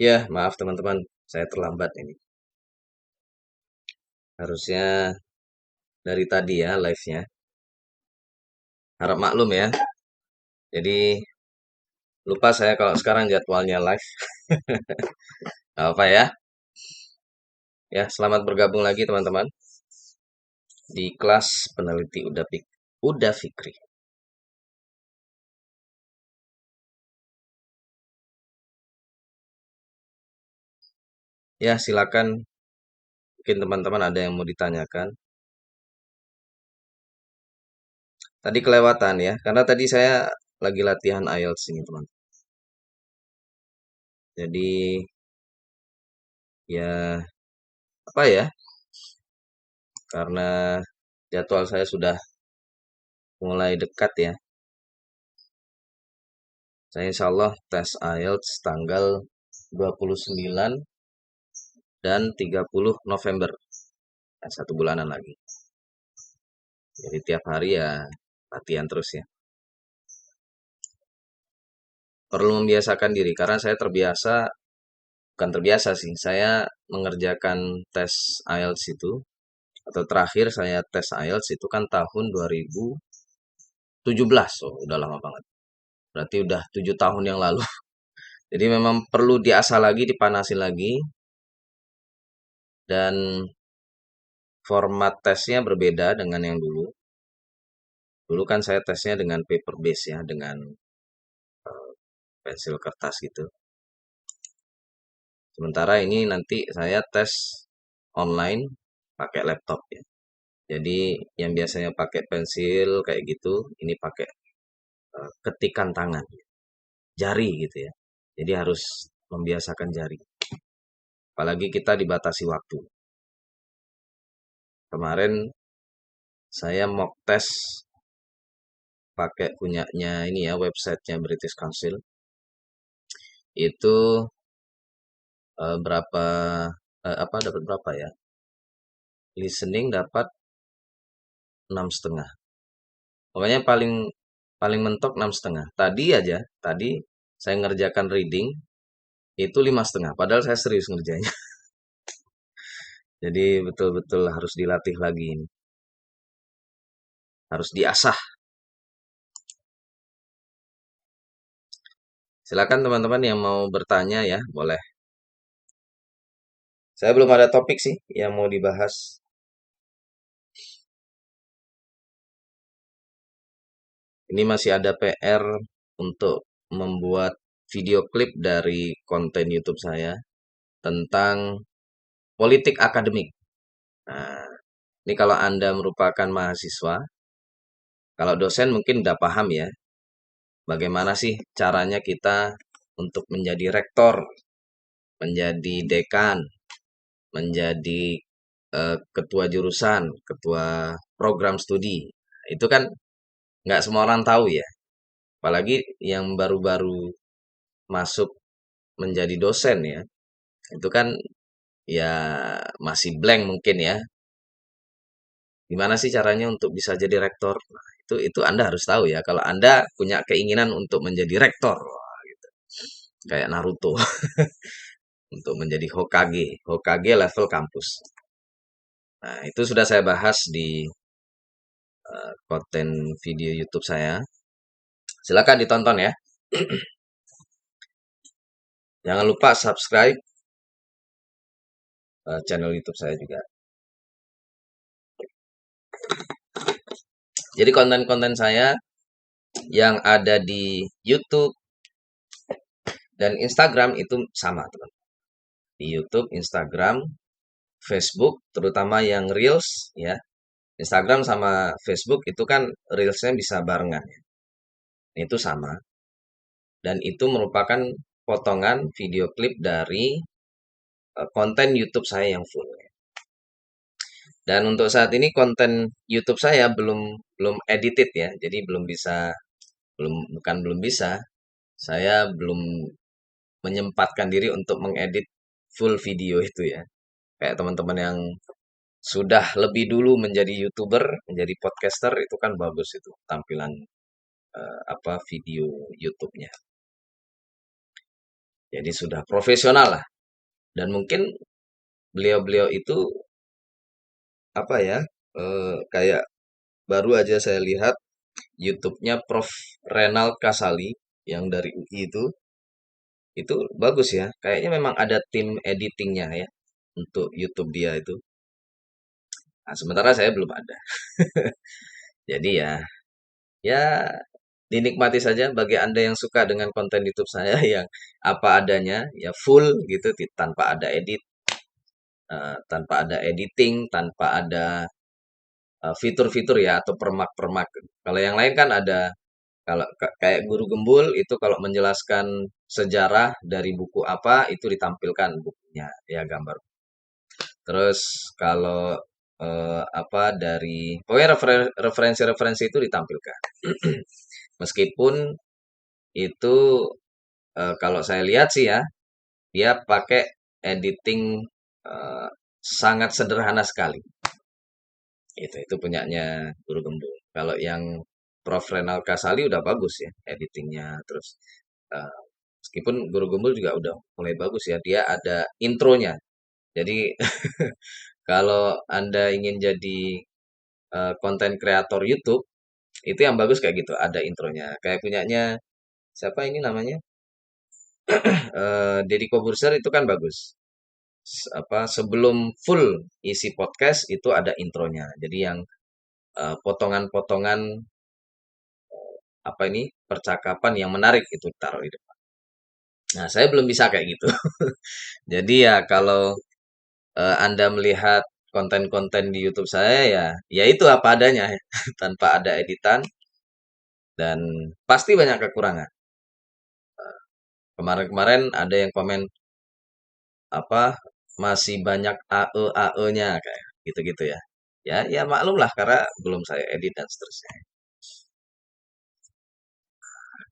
Ya, maaf teman-teman, saya terlambat ini. Harusnya dari tadi ya live-nya. Harap maklum ya. Jadi lupa saya kalau sekarang jadwalnya live. Gak apa ya. Ya, selamat bergabung lagi teman-teman di kelas peneliti Uda Fikri. Ya, silakan. Mungkin teman-teman ada yang mau ditanyakan. Tadi kelewatan ya, karena tadi saya lagi latihan IELTS ini teman. Jadi ya apa ya? Karena jadwal saya sudah mulai dekat ya. Saya insya Allah tes IELTS tanggal 29 dan 30 November. Ya, 1 bulanan lagi. Jadi tiap hari ya latihan terus ya. Perlu membiasakan diri karena saya terbiasa, bukan terbiasa sih, saya mengerjakan tes IELTS itu, atau terakhir saya tes IELTS itu kan tahun 2017. Oh, udah lama banget. Berarti udah 7 tahun yang lalu. Jadi memang perlu diasah lagi, dipanasin lagi, dan format tesnya berbeda dengan yang dulu. Dulu kan saya tesnya dengan paper base ya, dengan pensil kertas gitu. Sementara ini nanti saya tes online pakai laptop ya. Jadi yang biasanya pakai pensil kayak gitu, ini pakai ketikan tangan, jari gitu ya. Jadi harus membiasakan jari. Apalagi kita dibatasi waktu. Kemarin saya mock test pakai punyanya ini ya, websitenya British Council. Itu berapa apa dapat berapa ya? Listening dapat 6,5. Pokoknya paling paling mentok 6,5. Tadi saya ngerjakan reading itu 5,5. Padahal saya serius ngerjainnya. Jadi betul-betul harus dilatih lagi ini. Harus diasah. Silakan teman-teman yang mau bertanya ya, boleh. Saya belum ada topik sih yang mau dibahas. Ini masih ada PR untuk membuat video klip dari konten YouTube saya tentang politik akademik. Nah, ini kalau Anda merupakan mahasiswa, kalau dosen mungkin udah paham ya, bagaimana sih caranya kita untuk menjadi rektor, menjadi dekan, menjadi ketua jurusan, ketua program studi. Itu kan nggak semua orang tahu ya. Apalagi yang baru-baru masuk menjadi dosen ya. Itu kan ya masih blank mungkin ya. Gimana sih caranya untuk bisa jadi rektor? Nah, itu Anda harus tahu ya. Kalau Anda punya keinginan untuk menjadi rektor, wah, gitu. Kayak Naruto untuk menjadi Hokage, Hokage level kampus. Nah, itu sudah saya bahas di konten video YouTube saya. Silakan ditonton ya. Jangan lupa subscribe channel YouTube saya juga. Jadi konten-konten saya yang ada di YouTube dan Instagram itu sama, teman. Di YouTube, Instagram, Facebook, terutama yang Reels ya. Instagram sama Facebook itu kan Reelsnya bisa barengan ya. Itu sama. Dan itu merupakan potongan video klip dari konten YouTube saya yang full. Dan untuk saat ini konten YouTube saya belum belum edited ya. Jadi belum bisa. Saya belum menyempatkan diri untuk mengedit full video itu ya. Kayak teman-teman yang sudah lebih dulu menjadi YouTuber, menjadi podcaster itu kan bagus itu tampilan apa video YouTube-nya. Jadi sudah profesional lah. Dan mungkin beliau-beliau itu apa ya? Kayak baru aja saya lihat YouTube-nya Prof. Renal Kasali yang dari UI itu bagus ya. Kayaknya memang ada tim editingnya ya untuk YouTube dia itu. Nah, sementara saya belum ada. Jadi ya, ya dinikmati saja bagi Anda yang suka dengan konten YouTube saya yang apa adanya, ya full gitu, tanpa ada edit, tanpa ada editing, tanpa ada fitur-fitur ya atau permak-permak. Kalau yang lain kan ada, kalau kayak Guru Gembul itu kalau menjelaskan sejarah dari buku apa itu ditampilkan bukunya, ya gambar. Terus kalau apa dari pokoknya referensi-referensi itu ditampilkan. Meskipun itu kalau saya lihat sih ya, dia pakai editing eh, sangat sederhana sekali. Itu punyanya Guru Gembul. Kalau yang Prof. Renal Kasali udah bagus ya editingnya. Terus eh, meskipun Guru Gembul juga udah mulai bagus ya, dia ada intronya. Jadi kalau Anda ingin jadi konten kreator YouTube, itu yang bagus kayak gitu, ada intronya. Kayak punyanya siapa ini namanya? Deddy Kobuser itu kan bagus. Apa sebelum full isi podcast itu ada intronya. Jadi yang potongan-potongan apa ini percakapan yang menarik itu taruh di depan. Nah, saya belum bisa kayak gitu. Jadi ya kalau Anda melihat konten-konten di YouTube saya ya, ya itu apa adanya ya, tanpa ada editan dan pasti banyak kekurangan. Kemarin-kemarin ada yang komen apa masih banyak AE-AE-nya kayak gitu-gitu ya. Ya, ya maklum lah karena belum saya edit dan seterusnya.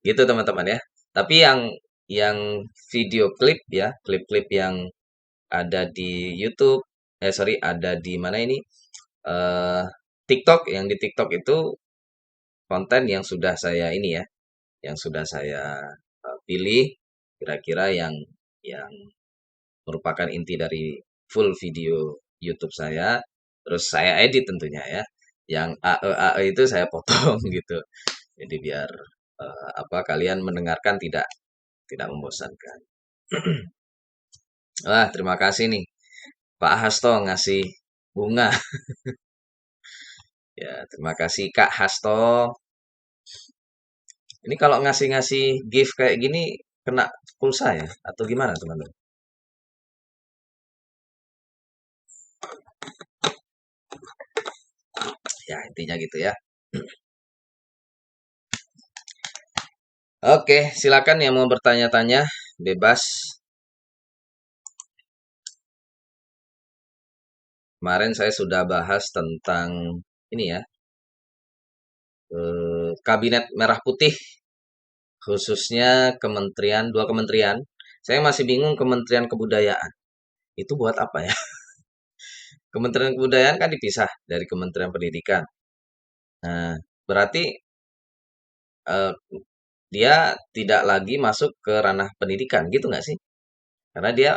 Gitu teman-teman ya. Tapi yang video klip ya, klip-klip yang ada di YouTube, sorry, ada di mana ini? eh TikTok, yang di TikTok itu konten yang sudah saya ini ya, yang sudah saya pilih kira-kira yang merupakan inti dari full video YouTube saya. Terus saya edit tentunya ya. Yang AE itu saya potong gitu. Jadi biar apa kalian mendengarkan tidak tidak membosankan. Wah, terima kasih nih Pak Hasto ngasih bunga. Ya, terima kasih Kak Hasto. Ini kalau ngasih-ngasih gift kayak gini kena pulsa ya atau gimana teman-teman? Ya, intinya gitu ya. Oke, silakan yang mau bertanya-tanya, bebas. Kemarin saya sudah bahas tentang ini ya, Kabinet Merah Putih, khususnya dua kementerian. Saya masih bingung Kementerian Kebudayaan. Itu buat apa ya? Kementerian Kebudayaan kan dipisah dari Kementerian Pendidikan. Nah, berarti eh, dia tidak lagi masuk ke ranah pendidikan, gitu nggak sih? Karena dia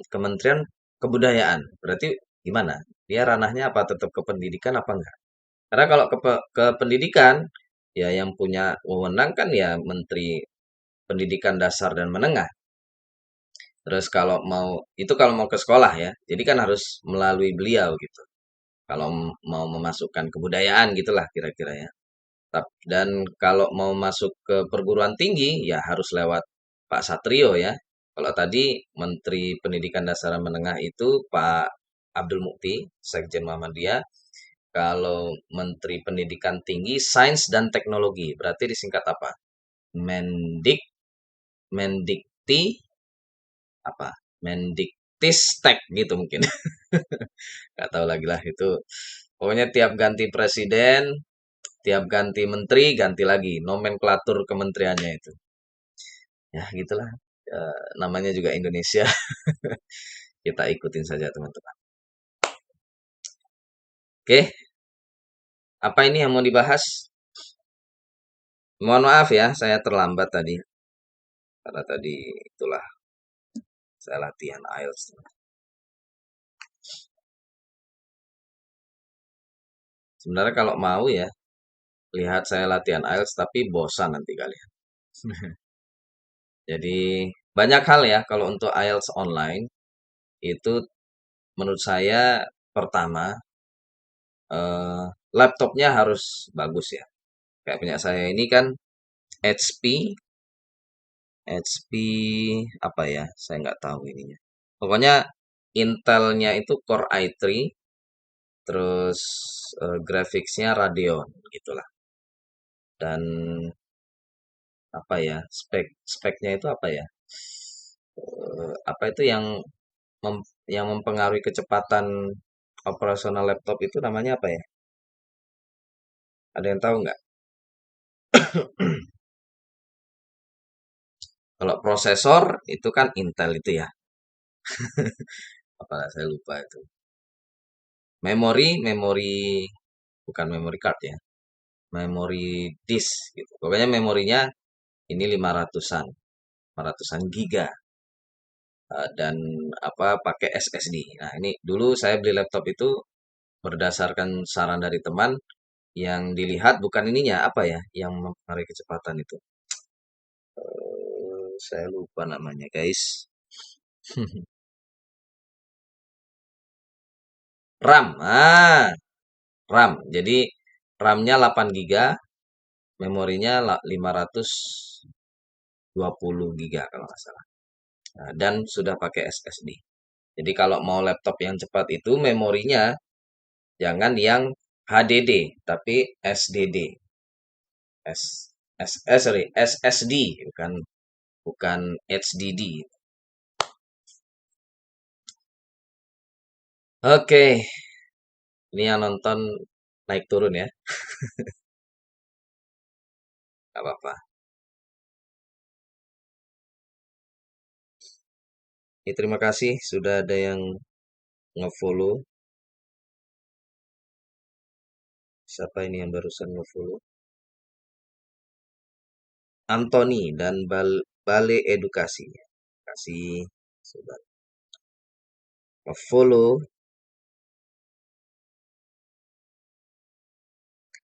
Kementerian Kebudayaan. Berarti gimana? Dia ranahnya apa tetap ke pendidikan apa enggak? Karena kalau ke pendidikan, ya yang punya wewenang kan ya Menteri Pendidikan Dasar dan Menengah. Terus kalau mau ke sekolah ya, jadi kan harus melalui beliau gitu. Kalau mau memasukkan kebudayaan gitulah kira-kira ya. Dan kalau mau masuk ke perguruan tinggi ya harus lewat Pak Satrio ya. Kalau tadi Menteri Pendidikan Dasar dan Menengah itu Pak Abdul Mukti, Sekjen Muhammadiyah. Kalau Menteri Pendidikan Tinggi, Sains dan Teknologi, berarti disingkat apa? Mendik, Mendikti, apa? Mendiktistek gitu mungkin. Gak tahu lagi lah itu. Pokoknya tiap ganti presiden, tiap ganti menteri, ganti lagi nomenklatur kementeriannya itu. Ya gitulah. Namanya juga Indonesia. Kita ikutin saja teman-teman. Oke, apa ini yang mau dibahas? Mohon maaf ya, saya terlambat tadi. Karena tadi itulah Saya latihan IELTS. Sebenarnya kalau mau ya, lihat saya latihan IELTS tapi bosan nanti kalian. Jadi banyak hal ya kalau untuk IELTS online itu menurut saya pertama eh, laptopnya harus bagus ya. Kayak punya saya ini kan HP apa ya? Saya nggak tahu ininya. Pokoknya Intelnya itu Core i3, terus grafiksnya Radeon gitulah. Dan apa ya? Speknya itu apa ya? Apa itu yang mempengaruhi kecepatan operasional laptop itu namanya apa ya? Ada yang tahu nggak? Kalau prosesor itu kan Intel itu ya. Apa saya lupa itu. Memori bukan memory card ya. Memori disk gitu. Pokoknya memorinya ini 500-an giga. Dan apa pakai SSD. Nah, ini dulu saya beli laptop itu berdasarkan saran dari teman yang dilihat bukan ininya apa ya yang mempengaruhi kecepatan itu. Saya lupa namanya, guys. RAM. RAM. Jadi RAM-nya 8 giga, memorinya 520 giga kalau nggak salah. Nah, dan sudah pakai SSD. Jadi kalau mau laptop yang cepat itu memorinya jangan yang HDD, tapi SDD. Sorry, SSD, bukan HDD. Oke, ini yang nonton naik turun ya, nggak apa-apa. Terima kasih sudah ada yang ngefollow. Siapa ini yang barusan ngefollow? Anthony dan Bale Edukasi. Kasih sudah ngefollow.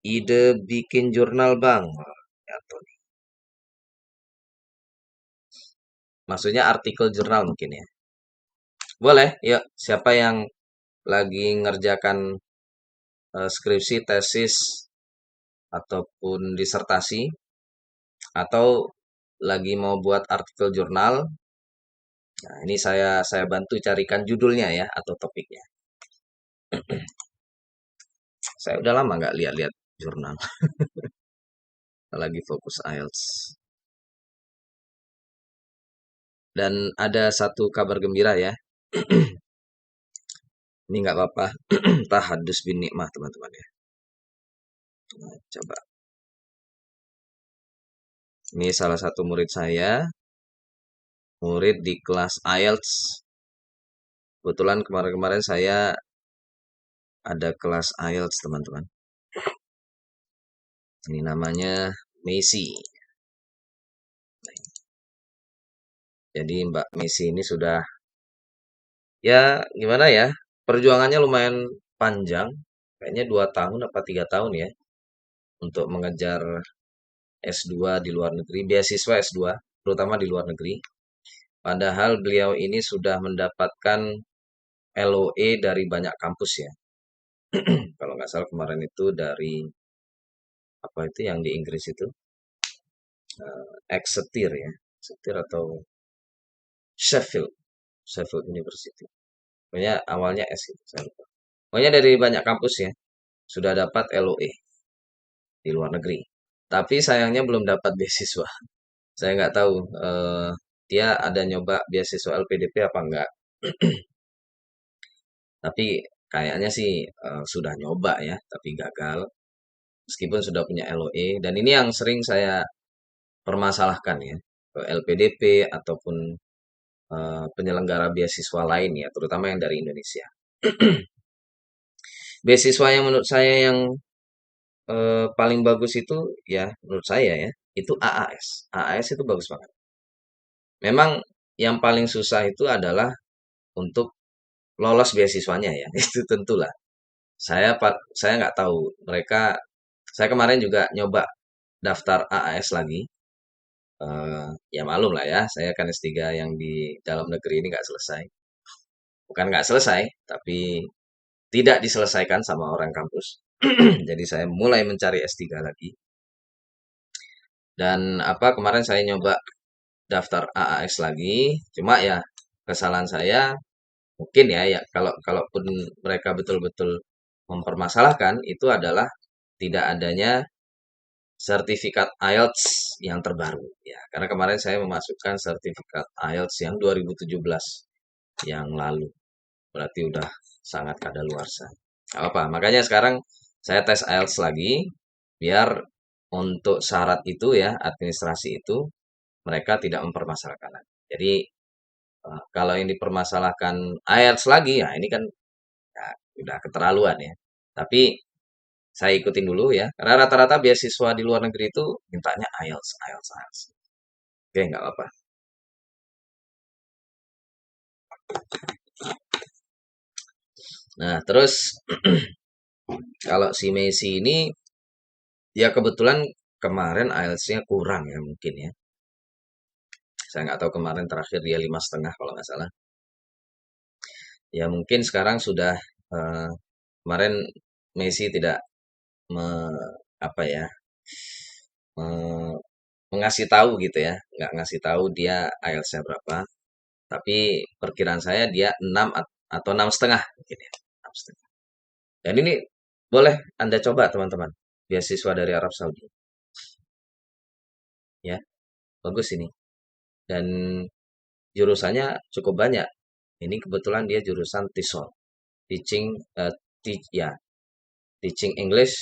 Ide bikin jurnal bang. Oh, Anthony. Maksudnya artikel jurnal mungkin ya. Boleh, yuk. Siapa yang lagi ngerjakan skripsi, tesis, ataupun disertasi, atau lagi mau buat artikel jurnal, nah ini saya bantu carikan judulnya ya atau topiknya. Saya udah lama nggak lihat-lihat jurnal, lagi fokus IELTS. Dan ada satu kabar gembira ya. Ini nggak apa-apa, tahadus bin nikmah teman-teman ya. Nah, coba. Ini salah satu murid saya, murid di kelas IELTS. Kebetulan kemarin-kemarin saya ada kelas IELTS teman-teman. Ini namanya Messi. Jadi Mbak Messi ini sudah ya gimana ya, perjuangannya lumayan panjang. Kayaknya 2 tahun apa 3 tahun ya untuk mengejar S2 di luar negeri, beasiswa S2, terutama di luar negeri. Padahal beliau ini sudah mendapatkan LOE dari banyak kampus ya. Kalau nggak salah kemarin itu dari apa itu yang di Inggris itu, Exeter ya, Exeter atau Sheffield, Sheffield University. Pokoknya awalnya S itu, saya lupa. Pokoknya dari banyak kampus ya, sudah dapat LOE di luar negeri. Tapi sayangnya belum dapat beasiswa. Saya nggak tahu dia ada nyoba beasiswa LPDP apa enggak. Tapi kayaknya sih sudah nyoba ya, tapi gagal. Meskipun sudah punya LOE. Dan ini yang sering saya permasalahkan ya, ke LPDP ataupun penyelenggara beasiswa lain ya, terutama yang dari Indonesia. Beasiswa yang menurut saya yang paling bagus itu ya menurut saya ya itu AAS. AAS itu bagus banget. Memang yang paling susah itu adalah untuk lolos beasiswanya ya. Itu tentulah. Saya nggak tahu mereka. Saya kemarin juga nyoba daftar AAS lagi. Ya malum lah ya, saya kan S3 yang di dalam negeri ini nggak selesai. Bukan nggak selesai, tapi tidak diselesaikan sama orang kampus. Jadi saya mulai mencari S3 lagi. Dan apa kemarin saya nyoba daftar AAS lagi, cuma ya kesalahan saya mungkin ya kalau kalaupun mereka betul-betul mempermasalahkan itu adalah tidak adanya sertifikat IELTS yang terbaru ya. Karena kemarin saya memasukkan sertifikat IELTS yang 2017 yang lalu. Berarti udah sangat kadaluarsa. Gak apa, makanya sekarang saya tes IELTS lagi biar untuk syarat itu ya, administrasi itu mereka tidak mempermasalahkan lagi. Jadi kalau yang dipermasalahkan IELTS lagi ya ini kan ya, udah keterlaluan ya. Tapi saya ikutin dulu ya. Karena rata-rata beasiswa di luar negeri itu mintanya IELTS, IELTS, IELTS. Oke, nggak apa-apa. Nah, terus kalau si Messi ini ya kebetulan kemarin IELTS-nya kurang ya mungkin ya. Saya nggak tahu kemarin terakhir dia 5,5 kalau nggak salah. Ya mungkin sekarang sudah eh, kemarin Messi tidak me, apa ya me- mengasih tahu gitu ya, nggak ngasih tahu dia IELTS-nya berapa. Tapi perkiraan saya dia 6 atau 6,5 mungkin ya. 6,5. Dan ini boleh Anda coba teman-teman. Beasiswa dari Arab Saudi. Ya, bagus ini. Dan jurusannya cukup banyak. Ini kebetulan dia jurusan TESOL. Teaching, ya, Teaching English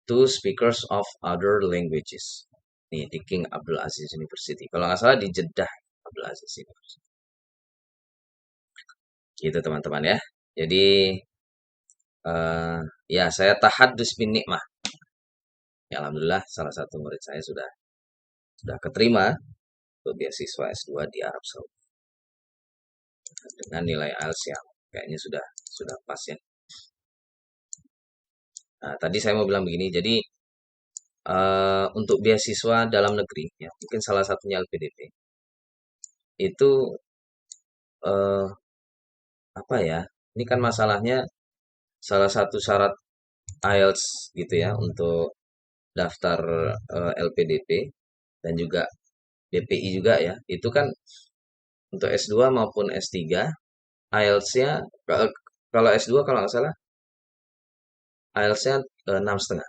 to Speakers of Other Languages. Nih, di King Abdul Aziz University. Kalau nggak salah di Jeddah Abdul Aziz University. Gitu teman-teman ya. Jadi ya saya tahadus bin nikmah. Ya, alhamdulillah salah satu murid saya sudah keterima untuk beasiswa S2 di Arab Saudi dengan nilai IELTS yang kayaknya sudah pas ya. Nah, tadi saya mau bilang begini, jadi untuk beasiswa dalam negeri ya, mungkin salah satunya LPDP itu eh, apa ya? Ini kan masalahnya salah satu syarat IELTS gitu ya untuk daftar LPDP dan juga BPI juga ya. Itu kan untuk S2 maupun S3 IELTS-nya kalau S2 kalau nggak salah IELTS-nya 6,5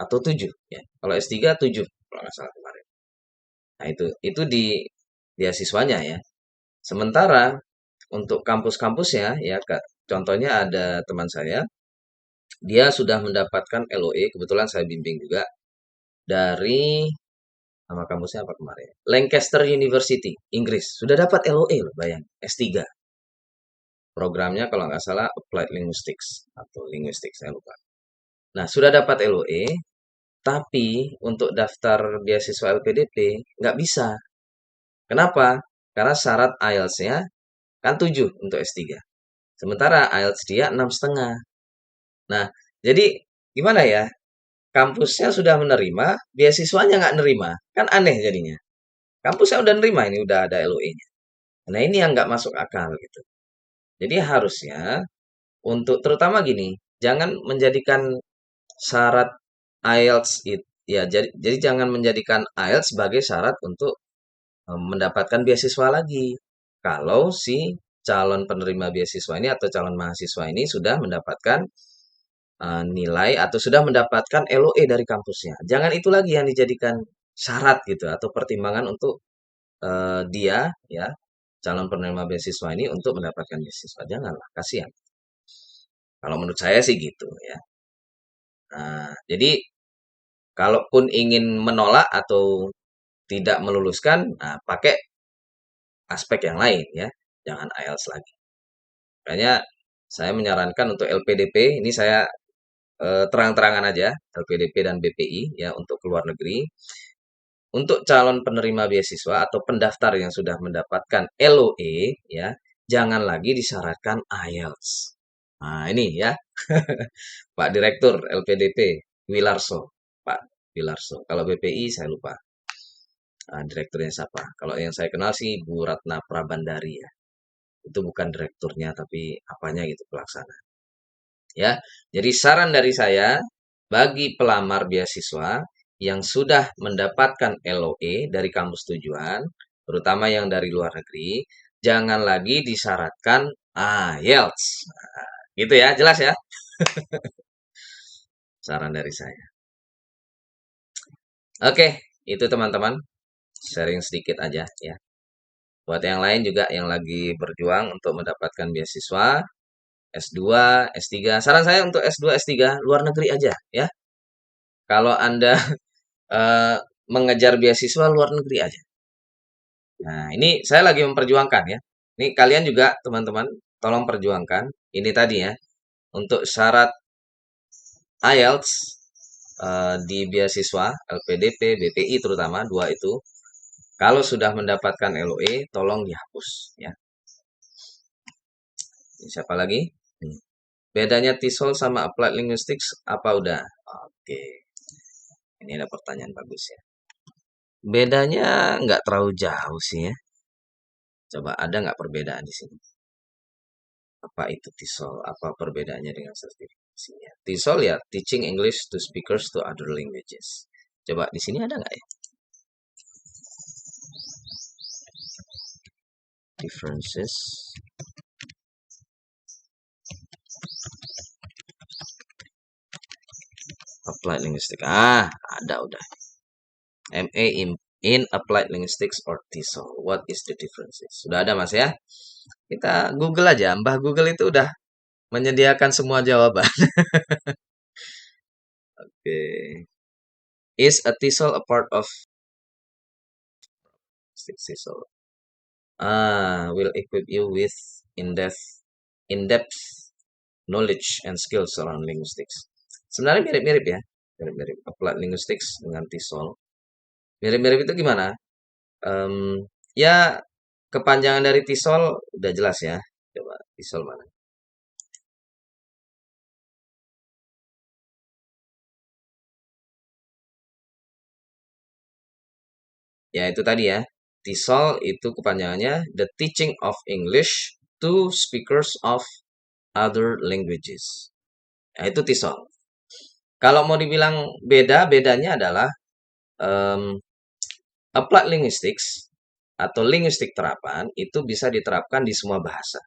atau 7 ya. Kalau S3 7 kalau nggak salah kemarin. Nah, itu di beasiswanya ya. Sementara untuk kampus-kampusnya ya Kak, contohnya ada teman saya, dia sudah mendapatkan LOE, kebetulan saya bimbing juga dari nama kampusnya apa kemarin? Lancaster University, Inggris. Sudah dapat LOE loh, bayang, S3. Programnya kalau nggak salah Applied Linguistics atau Linguistics, saya lupa. Nah, sudah dapat LOE, tapi untuk daftar beasiswa LPDP nggak bisa. Kenapa? Karena syarat IELTS-nya kan 7 untuk S3. Sementara IELTS dia 6,5. Nah, jadi gimana ya? Kampusnya sudah menerima, beasiswanya nggak nerima. Kan aneh jadinya. Kampusnya udah nerima ini, udah ada LOE-nya. Nah, ini yang nggak masuk akal gitu. Jadi harusnya untuk terutama gini, jangan menjadikan syarat IELTS ya jadi jangan menjadikan IELTS sebagai syarat untuk mendapatkan beasiswa lagi. Kalau si calon penerima beasiswa ini atau calon mahasiswa ini sudah mendapatkan nilai atau sudah mendapatkan LOE dari kampusnya. Jangan itu lagi yang dijadikan syarat gitu atau pertimbangan untuk dia ya calon penerima beasiswa ini untuk mendapatkan beasiswa. Janganlah, kasihan. Kalau menurut saya sih gitu ya. Nah, jadi kalaupun ingin menolak atau tidak meluluskan, nah, pakai aspek yang lain ya. Jangan IELTS lagi. Makanya saya menyarankan untuk LPDP, ini saya terang-terangan aja, LPDP dan BPI ya untuk keluar negeri. untuk calon penerima beasiswa atau pendaftar yang sudah mendapatkan LOE, ya, jangan lagi disyaratkan IELTS. Nah, ini ya, Pak Direktur LPDP Wilarso, Pak Wilarso. Kalau BPI saya lupa, direkturnya siapa. Kalau yang saya kenal sih Bu Ratna Prabandari ya. Itu bukan direkturnya tapi apanya gitu, pelaksana. Ya, jadi saran dari saya bagi pelamar beasiswa yang sudah mendapatkan LOE dari kampus tujuan, terutama yang dari luar negeri, jangan lagi disyaratkan IELTS. Nah, gitu ya, jelas ya saran dari saya. Oke, itu teman-teman, sharing sedikit aja ya. Buat yang lain juga yang lagi berjuang untuk mendapatkan beasiswa S2, S3. Saran saya untuk S2, S3 luar negeri aja ya. Kalau Anda eh, mengejar beasiswa luar negeri aja. Nah, ini saya lagi memperjuangkan ya. Ini kalian juga teman-teman tolong perjuangkan ini tadi ya. Untuk syarat IELTS di beasiswa LPDP, BPI terutama dua itu, kalau sudah mendapatkan LOE tolong dihapus ya. Ini siapa lagi? Bedanya TESOL sama Applied Linguistics apa udah? Oke. Ini ada pertanyaan bagus ya. Bedanya nggak terlalu jauh sih ya. Coba ada nggak perbedaan di sini? Apa itu TESOL? Apa perbedaannya dengan sertifikasinya? TESOL ya, Teaching English to Speakers to Other Languages. Coba di sini ada nggak ya? Differences. Applied Linguistics. Ada udah. MA in Applied Linguistics or TESOL. What is the differences? Sudah ada Mas ya? Kita Google aja. Mbah Google itu udah menyediakan semua jawaban. Oke. Is a TESOL a part of TESOL? Will equip you with in-depth knowledge and skills around linguistics. Sebenarnya mirip-mirip ya. Mirip-mirip. Applied Linguistics dengan TESOL. Mirip-mirip itu gimana? Ya, kepanjangan dari TESOL udah jelas ya. Coba TESOL mana? Ya, itu tadi ya. TESOL itu kepanjangannya The Teaching of English to Speakers of Other Languages. Nah, itu TESOL. Kalau mau dibilang bedanya adalah um, applied linguistics atau linguistik terapan itu bisa diterapkan di semua bahasa.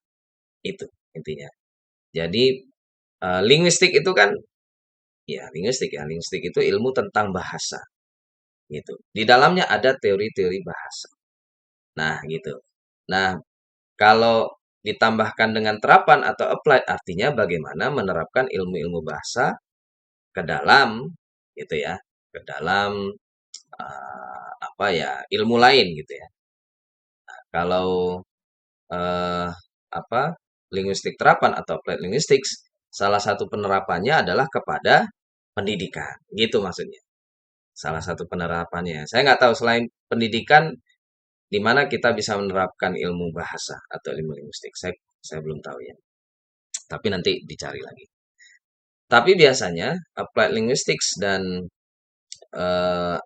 Itu intinya. Jadi linguistik itu kan ya linguistik itu ilmu tentang bahasa gitu. Di dalamnya ada teori-teori bahasa. Nah, gitu. Nah, kalau ditambahkan dengan terapan atau applied artinya bagaimana menerapkan ilmu-ilmu bahasa ke dalam gitu ya, ke dalam apa ya, ilmu lain gitu ya. Kalau eh, apa linguistik terapan atau applied linguistics, salah satu penerapannya adalah kepada pendidikan, gitu maksudnya. Salah satu penerapannya. Saya nggak tahu selain pendidikan di mana kita bisa menerapkan ilmu bahasa atau ilmu linguistik. Saya belum tahu ya. Tapi nanti dicari lagi. Tapi biasanya applied linguistics dan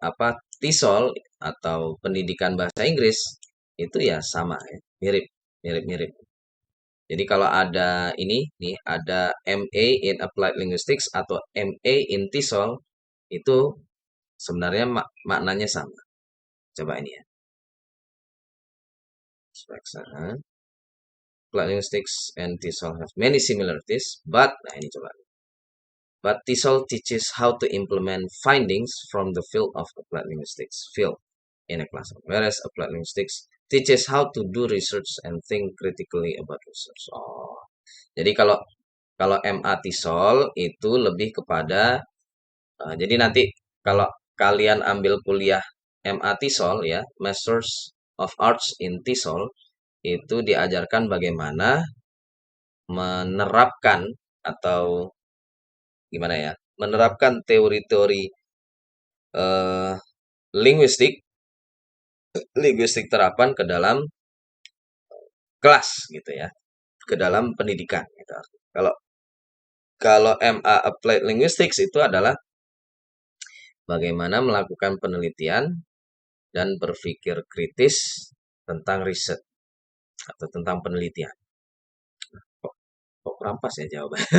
apa TESOL atau pendidikan bahasa Inggris itu ya sama ya, mirip-mirip. Jadi kalau ada ini nih ada MA in Applied Linguistics atau MA in TESOL itu sebenarnya maknanya sama. Coba ini ya. Applied Linguistics and TESOL have many similarities, but nah ini coba. But TESOL teaches how to implement findings from the field of applied linguistics field in a classroom, whereas applied linguistics teaches how to do research and think critically about research. Oh, jadi kalau kalau MA TESOL itu lebih kepada jadi nanti kalau kalian ambil kuliah MA TESOL ya, Masters of Arts in TESOL itu diajarkan bagaimana menerapkan atau gimana ya, menerapkan teori-teori eh, linguistik linguistik terapan ke dalam kelas gitu ya, ke dalam pendidikan gitu. Kalau kalau MA Applied Linguistics itu adalah bagaimana melakukan penelitian dan berpikir kritis tentang riset atau tentang penelitian. Kok, kok rampas ya jawabannya?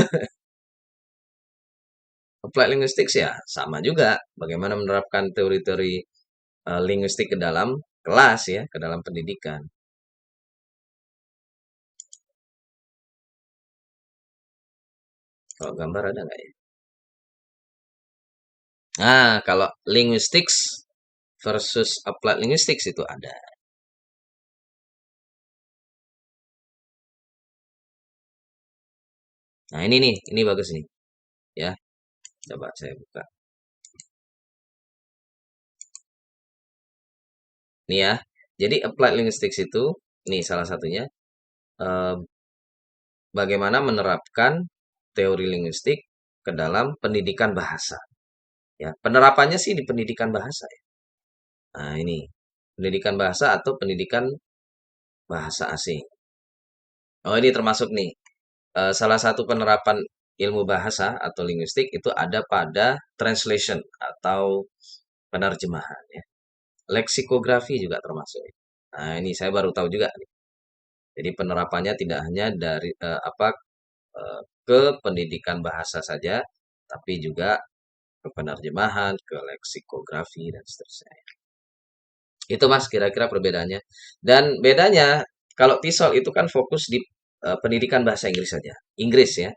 Applied Linguistics ya sama juga, bagaimana menerapkan teori-teori linguistik ke dalam kelas ya, ke dalam pendidikan. Kalau gambar ada nggak ya? Nah, kalau linguistics versus applied linguistics itu ada. Nah, ini nih, ini bagus nih. Ya, coba saya buka. Nih ya. Jadi applied linguistics itu, nih salah satunya, eh, bagaimana menerapkan teori linguistik ke dalam pendidikan bahasa. Ya, penerapannya sih di pendidikan bahasa ya. Nah, ini pendidikan bahasa atau pendidikan bahasa asing. Oh, ini termasuk nih. Salah satu penerapan ilmu bahasa atau linguistik itu ada pada translation atau penerjemahan ya. Leksikografi juga termasuk. Nah, ini saya baru tahu juga nih. Jadi penerapannya tidak hanya dari ke pendidikan bahasa saja, tapi juga ke penerjemahan, ke leksikografi dan seterusnya. Itu Mas kira-kira perbedaannya. Dan bedanya kalau TESOL itu kan fokus di pendidikan bahasa Inggris saja. Inggris ya.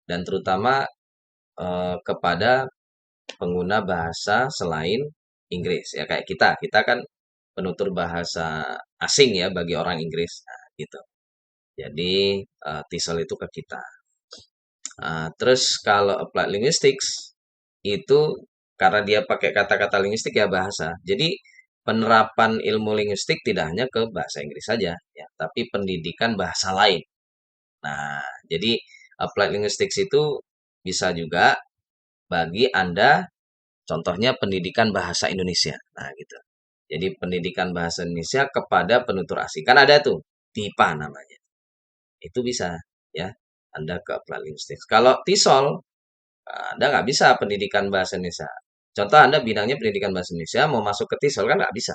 Dan terutama kepada pengguna bahasa selain Inggris. Ya kayak kita kan penutur bahasa asing ya bagi orang Inggris. Nah, gitu. Jadi TESOL itu ke kita. Terus kalau applied linguistics itu karena dia pakai kata-kata linguistik ya bahasa. Jadi penerapan ilmu linguistik tidak hanya ke bahasa Inggris saja ya, tapi pendidikan bahasa lain. Nah, jadi applied linguistics itu bisa juga bagi Anda contohnya pendidikan bahasa Indonesia. Nah, gitu. Jadi pendidikan bahasa Indonesia kepada penutur asing. Kan ada tuh TIPA namanya. Itu bisa ya. Anda ke applied linguistics. Kalau TESOL Anda nggak bisa pendidikan bahasa Indonesia. Contoh Anda bidangnya pendidikan bahasa Indonesia, mau masuk ke TESOL kan nggak bisa.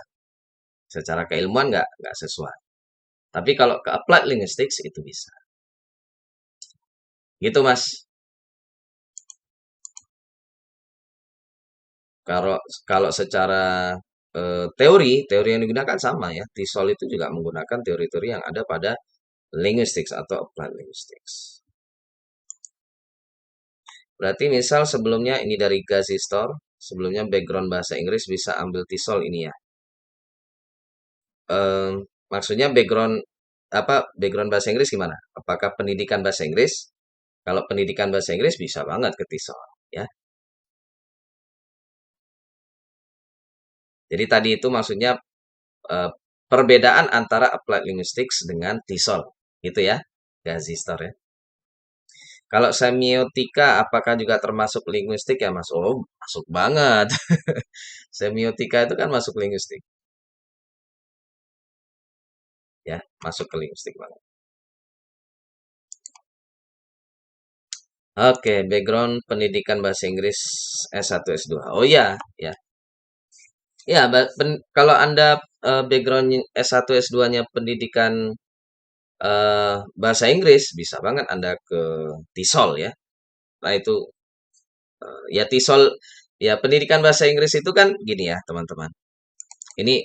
Secara keilmuan nggak sesuai. Tapi kalau ke applied linguistics itu bisa. Gitu Mas. Kalau kalau secara teori yang digunakan sama ya. TESOL itu juga menggunakan teori-teori yang ada pada linguistics atau applied linguistics. Berarti misal sebelumnya ini dari Gazi Store, sebelumnya background bahasa Inggris bisa ambil TESOL ini ya. Eee, Maksudnya background bahasa Inggris gimana? Apakah pendidikan bahasa Inggris? Kalau pendidikan bahasa Inggris bisa banget ke TESOL, ya. Jadi tadi itu maksudnya, eee, perbedaan antara applied linguistics dengan TESOL, gitu ya, Gazistor ya. Kalau semiotika apakah juga termasuk linguistik ya, Mas? Oh, masuk banget. Semiotika itu kan masuk linguistik, ya, masuk ke linguistik banget. Oke, background pendidikan bahasa Inggris S1, S2. Oh iya, ya. Ya, kalau Anda background S1, S2-nya pendidikan bahasa Inggris, bisa banget Anda ke TESOL ya. Nah, itu ya TESOL ya pendidikan bahasa Inggris itu kan gini ya, teman-teman. Ini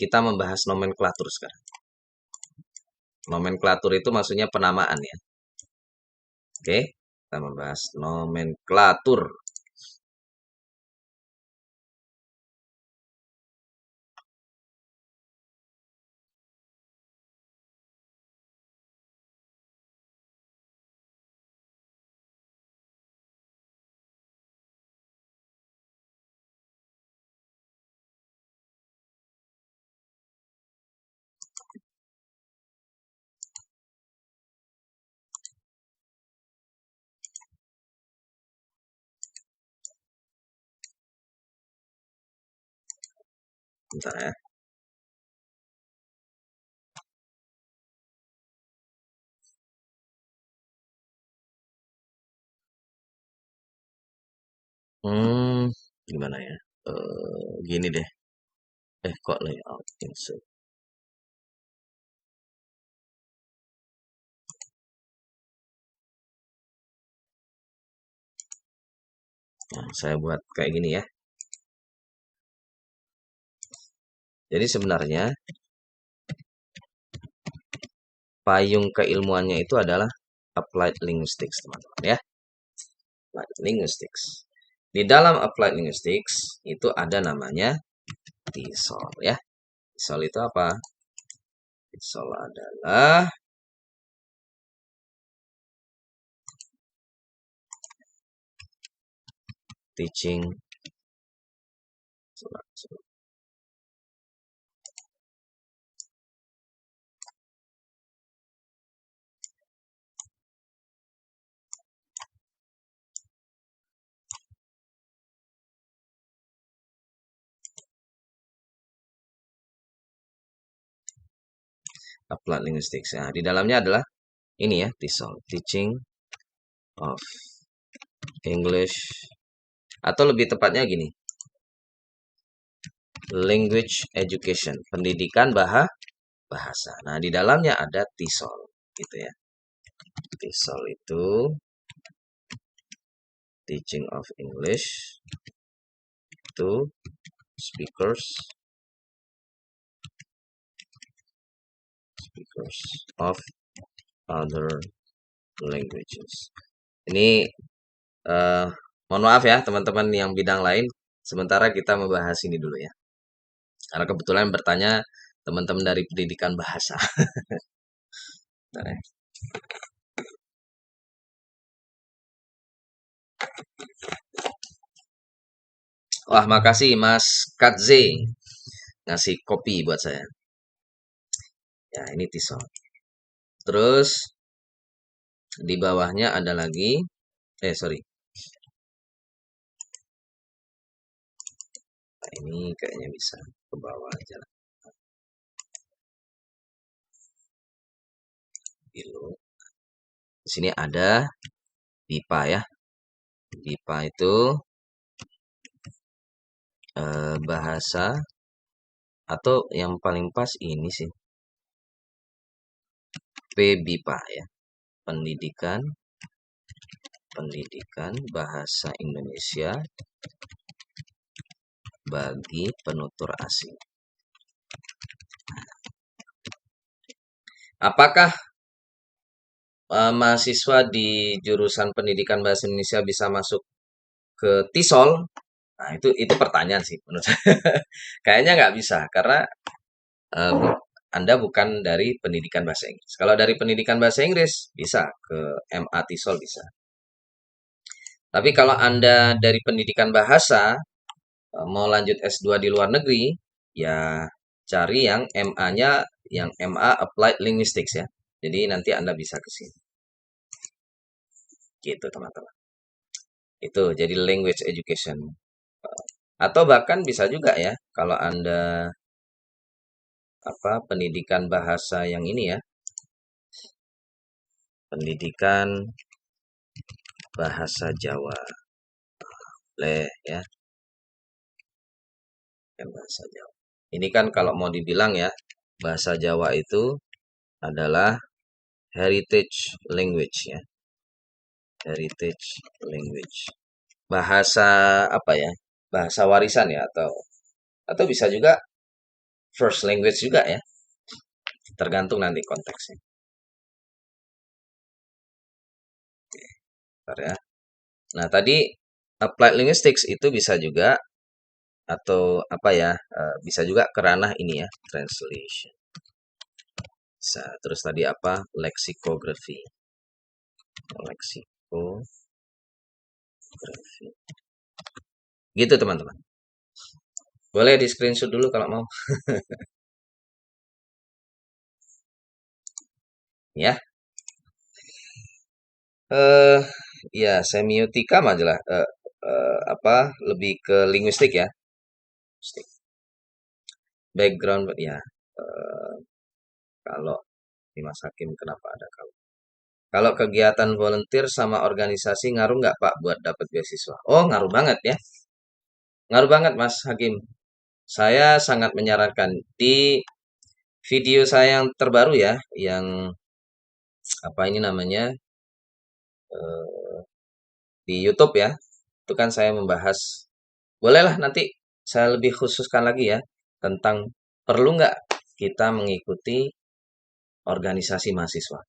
kita membahas nomenklatur sekarang. Nomenklatur itu maksudnya penamaan ya. Oke, kita membahas nomenklatur. Bentar ya. Hmm, gimana ya? Gini deh. Kok layout insert? Nah, saya buat kayak gini ya. Jadi sebenarnya payung keilmuannya itu adalah applied linguistics, teman-teman ya. Applied linguistics. Di dalam applied linguistics itu ada namanya TESOL ya. TESOL itu apa? TESOL adalah teaching applied linguistics. Nah, di dalamnya adalah ini ya, TESOL, teaching of English, atau lebih tepatnya gini, language education, pendidikan bahasa. Nah, di dalamnya ada TESOL gitu ya. TESOL itu teaching of English to speakers of other languages. Ini eh, mohon maaf ya teman-teman yang bidang lain. Sementara kita membahas ini dulu ya. Karena kebetulan bertanya teman-teman dari pendidikan bahasa. Bentar ya. Wah, makasih Mas Kadze ngasih kopi buat saya. Ya, ini Tison. Terus di bawahnya ada lagi, sorry. Nah, ini kayaknya bisa ke bawah aja lah. Dulu. Di sini ada BIPA ya. BIPA itu bahasa, atau yang paling pas ini sih PBIPA ya. Pendidikan Bahasa Indonesia bagi penutur asing. Apakah mahasiswa di jurusan pendidikan bahasa Indonesia bisa masuk ke TESOL? Nah, itu pertanyaan sih menurut saya. Kayaknya nggak bisa karena eh, Anda bukan dari pendidikan bahasa Inggris. Kalau dari pendidikan bahasa Inggris bisa ke MA TESOL bisa. Tapi kalau Anda dari pendidikan bahasa mau lanjut S2 di luar negeri, ya cari yang MA-nya yang MA Applied Linguistics ya. Jadi nanti Anda bisa ke sini. Gitu teman-teman. Itu jadi language education. Atau bahkan bisa juga ya kalau Anda pendidikan bahasa yang ini ya. Pendidikan bahasa Jawa. Boleh ya, kan bahasa Jawa. Ini kan kalau mau dibilang ya, bahasa Jawa itu adalah heritage language ya. Heritage language. Bahasa apa ya? Bahasa warisan ya, atau bisa juga first language juga ya. Tergantung nanti konteksnya. Bentar ya. Nah, tadi applied linguistics itu bisa juga atau apa ya? Bisa juga ke ranah ini ya, translation. Bisa. Terus tadi apa? Lexicography. Lexicography. Gitu teman-teman. Boleh di screenshot dulu kalau mau. Ya. Eh ya semiotika majalah lebih ke linguistik ya. Linguistik. Background ya. eh, Kalau di Mas Hakim kenapa ada kalau? Kalau kegiatan volunteer sama organisasi ngaruh nggak Pak buat dapat beasiswa? Oh, ngaruh banget ya. Ngaruh banget Mas Hakim. Saya sangat menyarankan di video saya yang terbaru ya, yang apa ini namanya eh, di YouTube ya. Itu kan saya membahas, bolehlah nanti saya lebih khususkan lagi ya tentang perlu nggak kita mengikuti organisasi mahasiswa.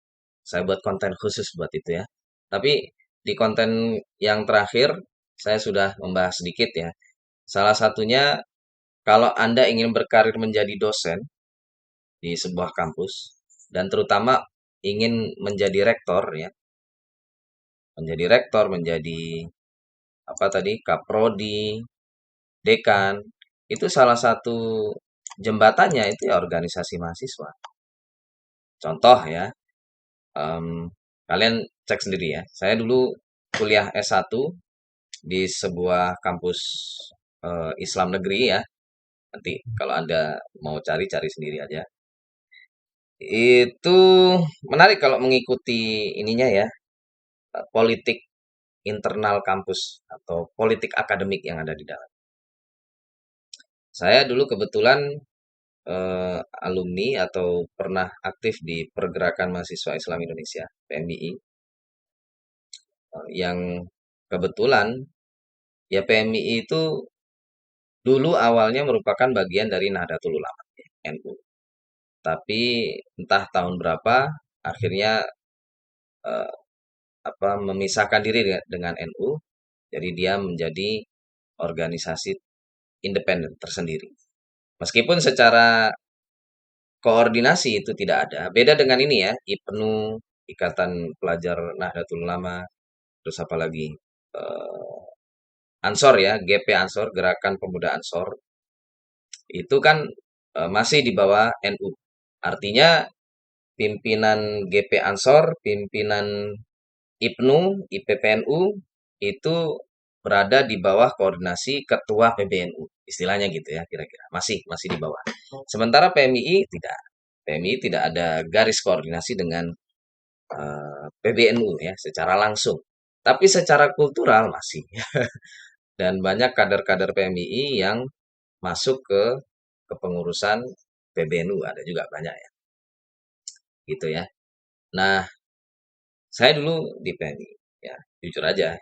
Saya buat konten khusus buat itu ya. Tapi di konten yang terakhir saya sudah membahas sedikit ya. Salah satunya kalau Anda ingin berkarir menjadi dosen di sebuah kampus dan terutama ingin menjadi rektor ya, menjadi apa tadi, kaprodi, dekan, itu salah satu jembatannya itu ya organisasi mahasiswa. Contoh ya, em, kalian cek sendiri ya. Saya dulu kuliah S1 di sebuah kampus Islam negeri ya. Nanti kalau Anda mau cari sendiri aja. Itu menarik kalau mengikuti ininya ya, politik internal kampus atau politik akademik yang ada di dalam. Saya dulu kebetulan alumni atau pernah aktif di Pergerakan Mahasiswa Islam Indonesia, PMII, yang kebetulan ya PMII itu dulu awalnya merupakan bagian dari Nahdlatul Ulama, NU. Tapi entah tahun berapa akhirnya eh, memisahkan diri dengan NU, jadi dia menjadi organisasi independen tersendiri. Meskipun secara koordinasi itu tidak ada. Beda dengan ini ya, IPNU, Ikatan Pelajar Nahdlatul Ulama, terus apa lagi? eh, Ansor ya, GP Ansor, Gerakan Pemuda Ansor, itu kan masih di bawah NU. Artinya pimpinan GP Ansor, pimpinan IPNU, IPPNU itu berada di bawah koordinasi Ketua PBNU. Istilahnya gitu ya, kira-kira. Masih di bawah. Sementara PMII tidak. PMII tidak ada garis koordinasi dengan PBNU ya secara langsung. Tapi secara kultural masih. Dan banyak kader-kader PMII yang masuk ke kepengurusan PBNU ada juga banyak ya. Gitu ya. Nah, saya dulu di PMI ya, jujur aja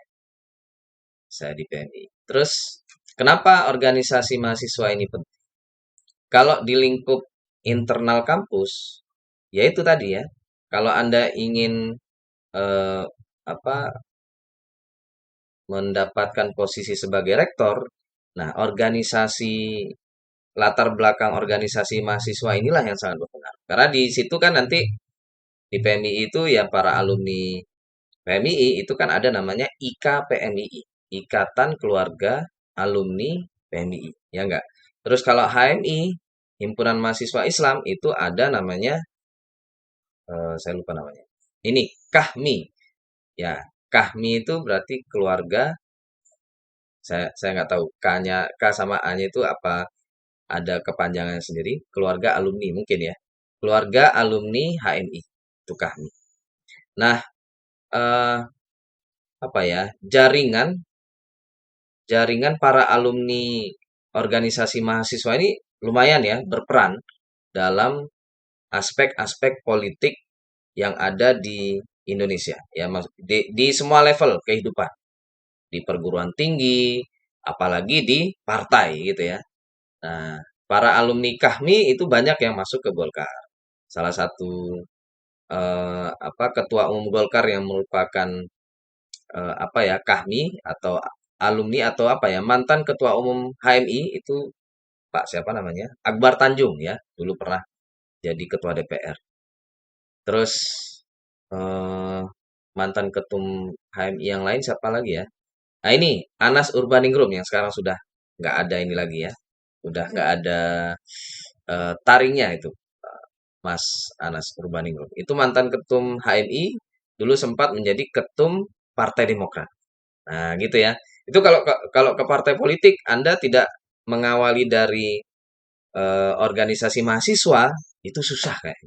saya di PMI. Terus kenapa organisasi mahasiswa ini penting? Kalau di lingkup internal kampus, ya itu tadi ya. Kalau Anda ingin eh, apa mendapatkan posisi sebagai rektor, nah organisasi latar belakang organisasi mahasiswa inilah yang sangat berpengaruh. Karena di situ kan nanti di PMI itu ya para alumni PMII itu kan ada namanya IKPMII, Ikatan Keluarga Alumni PMII, ya enggak? Terus kalau HMI, Himpunan Mahasiswa Islam itu ada namanya, saya lupa namanya. Ini KAHMI, ya KAHMI itu berarti keluarga. Saya nggak tahu K-nya K sama A-nya itu apa ada kepanjangan sendiri. Keluarga alumni mungkin ya. Keluarga alumni HMI itu KAHMI. Nah, eh, apa ya jaringan jaringan para alumni organisasi mahasiswa ini lumayan ya berperan dalam aspek-aspek politik yang ada di Indonesia ya di semua level kehidupan di perguruan tinggi apalagi di partai gitu ya. Nah, para alumni Kahmi itu banyak yang masuk ke Golkar. Salah satu ketua umum Golkar yang merupakan apa ya Kahmi atau alumni atau apa ya mantan ketua umum HMI itu Pak siapa namanya Akbar Tanjung ya dulu pernah jadi ketua DPR. Terus eh, mantan ketum HMI yang lain siapa lagi ya? Nah ini Anas Urbaningrum yang sekarang sudah nggak ada ini lagi ya, udah nggak ada taringnya itu Mas Anas Urbaningrum. Itu mantan ketum HMI dulu sempat menjadi ketum Partai Demokrat. Nah, gitu ya. Itu kalau ke partai politik Anda tidak mengawali dari organisasi mahasiswa itu susah kayak.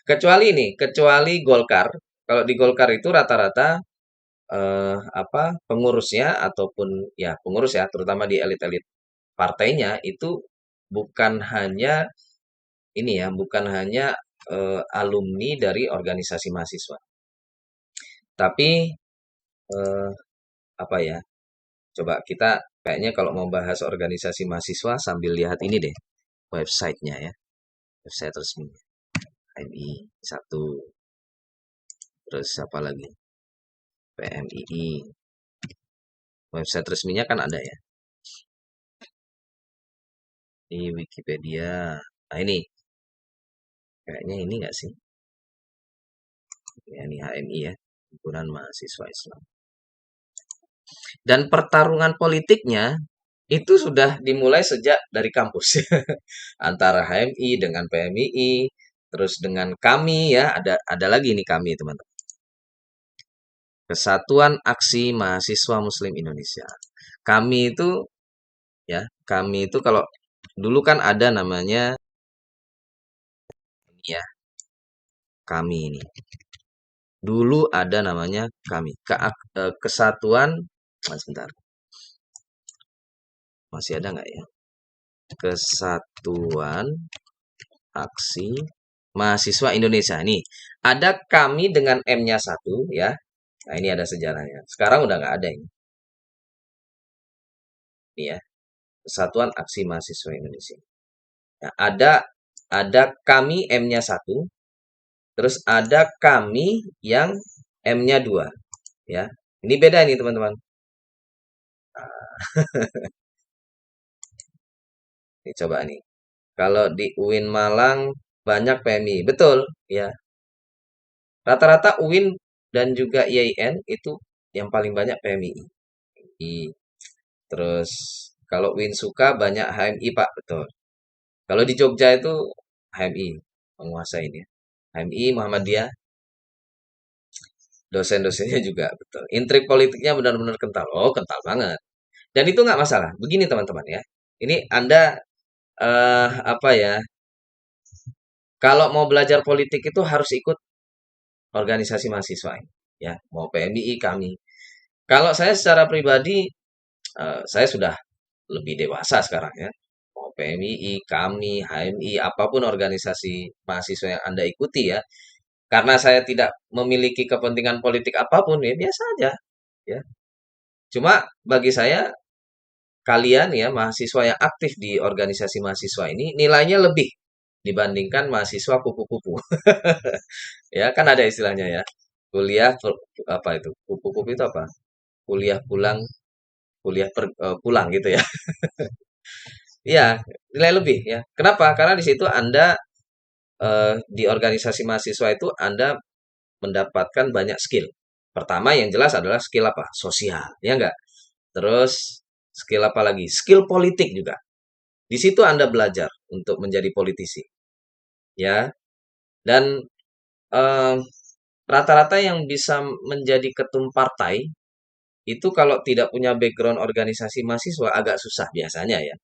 Kecuali Golkar. Kalau di Golkar itu rata-rata apa pengurusnya ataupun ya pengurus ya, terutama di elit-elit partainya itu bukan hanya ini ya, bukan hanya alumni dari organisasi mahasiswa, tapi eh, apa ya? Coba kita kayaknya kalau mau bahas organisasi mahasiswa sambil lihat ini deh websitenya ya, website resmi HMI satu, terus apa lagi PMII, website resminya kan ada ya di Wikipedia. Nah ini kayaknya ini nggak sih? Ya, ini HMI ya, Himpunan Mahasiswa Islam. Dan pertarungan politiknya itu sudah dimulai sejak dari kampus antara HMI dengan PMII, terus dengan kami ya, ada lagi nih kami teman-teman. Kesatuan Aksi Mahasiswa Muslim Indonesia. Kami itu ya, kami itu kalau dulu kan ada namanya ini ya, kami ini. Dulu ada namanya kami, Kesatuan, sebentar, masih ada nggak ya? Kesatuan Aksi Mahasiswa Indonesia. Nih, ada kami dengan M-nya satu ya. Nah, ini ada sejarahnya. Sekarang udah nggak ada ini. Ini ya, Kesatuan Aksi Mahasiswa Indonesia. Nah, ada kami M-nya satu, terus ada kami yang M-nya dua ya. Ini beda nih teman-teman. Ini coba nih. Kalau di UIN Malang banyak PMI. Betul, ya. Rata-rata UIN dan juga IAIN itu yang paling banyak PMI. Terus kalau UIN Suka banyak HMI, Pak, betul. Kalau di Jogja itu HMI menguasai ini. HMI Muhammadiyah, dosen-dosennya juga betul. Intrik politiknya benar-benar kental. Oh, kental banget. Dan itu nggak masalah. Begini teman-teman ya. Ini Anda apa ya? Kalau mau belajar politik itu harus ikut organisasi mahasiswa ini. Ya, mau PMII kami. Kalau saya secara pribadi, saya sudah lebih dewasa sekarang ya. Mau PMII, kami, HMI, apapun organisasi mahasiswa yang Anda ikuti ya. Karena saya tidak memiliki kepentingan politik apapun ya biasa aja ya. Cuma bagi saya kalian ya mahasiswa yang aktif di organisasi mahasiswa ini nilainya lebih dibandingkan mahasiswa kupu-kupu. Ya kan ada istilahnya ya. Kuliah apa itu? Kupu-kupu itu apa? Kuliah pulang, pulang gitu ya. Iya, nilai lebih ya. Kenapa? Karena di situ Anda di organisasi mahasiswa itu Anda mendapatkan banyak skill. Pertama yang jelas adalah skill apa? Sosial, ya enggak? Terus skill apa lagi? Skill politik juga. Di situ Anda belajar untuk menjadi politisi, ya. Dan eh, rata-rata yang bisa menjadi ketum partai itu kalau tidak punya background organisasi mahasiswa agak susah biasanya ya.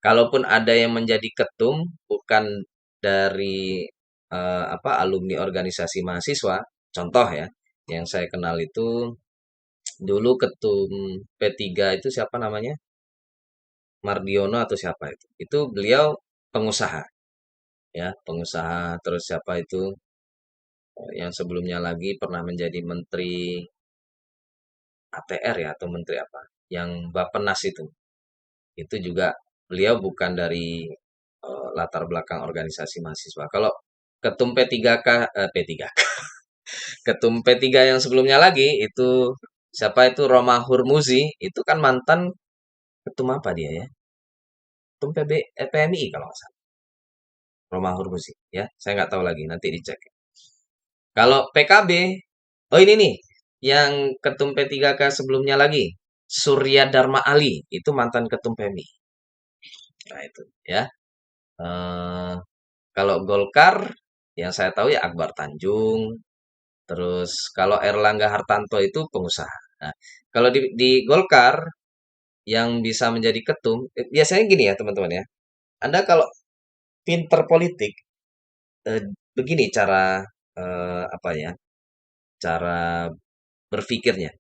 Kalaupun ada yang menjadi ketum bukan dari apa alumni organisasi mahasiswa, contoh ya, yang saya kenal itu dulu ketum P3 itu siapa namanya? Mardiono atau siapa itu? Itu beliau pengusaha ya, pengusaha. Terus siapa itu yang sebelumnya lagi pernah menjadi menteri ATR ya atau menteri apa? Yang Bappenas itu. Itu juga beliau bukan dari latar belakang organisasi mahasiswa. Kalau ketum P3K, P3K, ketum P3 yang sebelumnya lagi itu siapa itu Roma Hurmuzi, itu kan mantan ketum apa dia ya? Ketum PMI kalau nggak salah. Roma Hurmuzi ya, saya nggak tahu lagi, nanti dicek. Kalau PKB, oh ini nih, yang ketum P3K sebelumnya lagi, Surya Dharma Ali, itu mantan ketum PMI. Nah itu ya. Eh, Kalau Golkar, yang saya tahu ya Akbar Tanjung. Terus kalau Erlangga Hartarto itu pengusaha. Nah, kalau di Golkar yang bisa menjadi ketum, biasanya gini ya teman-teman ya. Anda kalau pinter politik, begini cara apa ya? cara berpikirnya.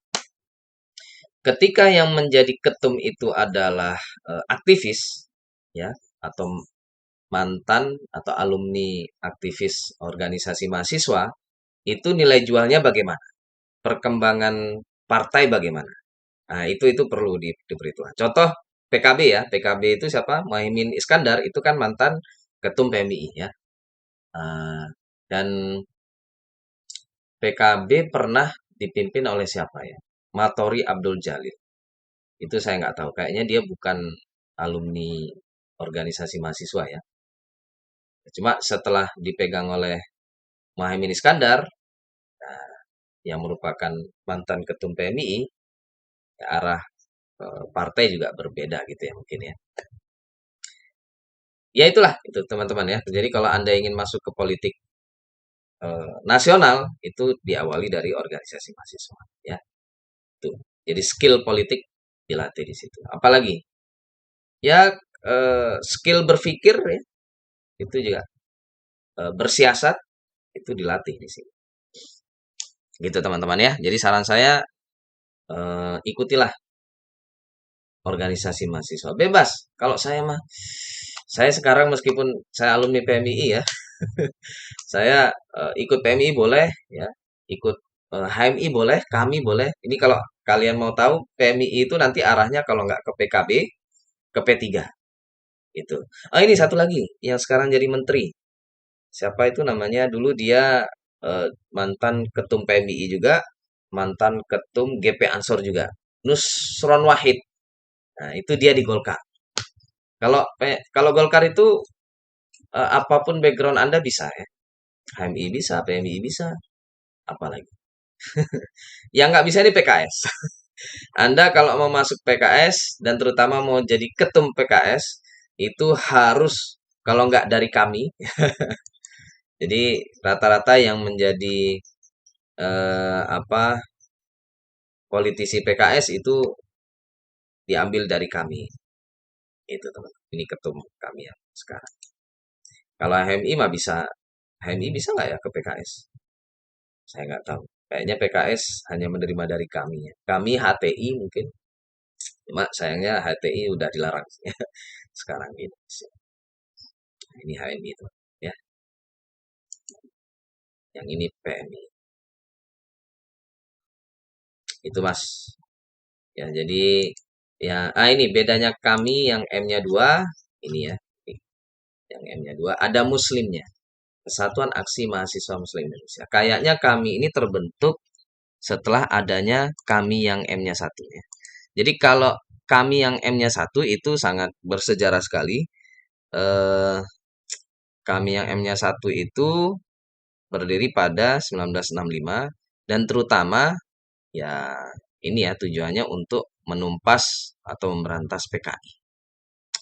Ketika yang menjadi ketum itu adalah aktivis, ya, atau mantan atau alumni aktivis organisasi mahasiswa, itu nilai jualnya bagaimana? Perkembangan partai bagaimana? Nah, itu perlu diperhitungkan. Contoh PKB ya, PKB itu siapa? Muhaimin Iskandar itu kan mantan ketum PMI ya. Eh, dan PKB pernah dipimpin oleh siapa ya? Matori Abdul Jalil. Itu saya nggak tahu. Kayaknya dia bukan alumni organisasi mahasiswa ya. Cuma setelah dipegang oleh Muhaimin Iskandar, yang merupakan mantan ketum PMI, ya arah partai juga berbeda gitu ya mungkin ya. Ya itulah itu teman-teman ya. Jadi kalau Anda ingin masuk ke politik nasional itu diawali dari organisasi mahasiswa ya. Itu. Jadi skill politik dilatih di situ. Apalagi ya skill berpikir ya itu juga bersiasat itu dilatih di sini. Gitu teman-teman ya. Jadi saran saya ikutilah organisasi mahasiswa. Bebas. Kalau saya mah saya sekarang meskipun saya alumni PMII ya, saya ikut PMI boleh ya, ikut HMI boleh, kami boleh. Ini kalau kalian mau tahu PMI itu nanti arahnya kalau nggak ke PKB, ke P3 itu. Oh ini satu lagi yang sekarang jadi menteri. Siapa itu namanya? Dulu dia mantan ketum PMI juga, mantan ketum GP Ansor juga. Nusron Wahid. Nah, itu dia di Golkar. Kalau Golkar itu apapun background Anda bisa ya. HMI bisa, PMI bisa, apalagi. Yang nggak bisa ini PKS. Anda kalau mau masuk PKS dan terutama mau jadi ketum PKS itu harus kalau nggak dari kami. Jadi rata-rata yang menjadi apa politisi PKS itu diambil dari kami. Itu teman. Ini ketum kami ya sekarang. Kalau HMI mah bisa, HMI bisa nggak ya ke PKS? Saya nggak tahu. Kayaknya PKS hanya menerima dari kami ya. Kami HTI mungkin. Cuma sayangnya HTI udah dilarang sekarang ini. Ini HMI itu ya. Yang ini PMI. Itu Mas. Ya, jadi ya ini bedanya kami yang M-nya 2 ini ya. Yang M-nya 2 ada muslimnya. Kesatuan Aksi Mahasiswa Muslim Indonesia. Kayaknya kami ini terbentuk setelah adanya kami yang M-nya 1 ya. Jadi kalau kami yang M-nya 1 itu sangat bersejarah sekali. Eh, kami yang M-nya 1 itu berdiri pada 1965 dan terutama ya ini ya tujuannya untuk menumpas atau memberantas PKI.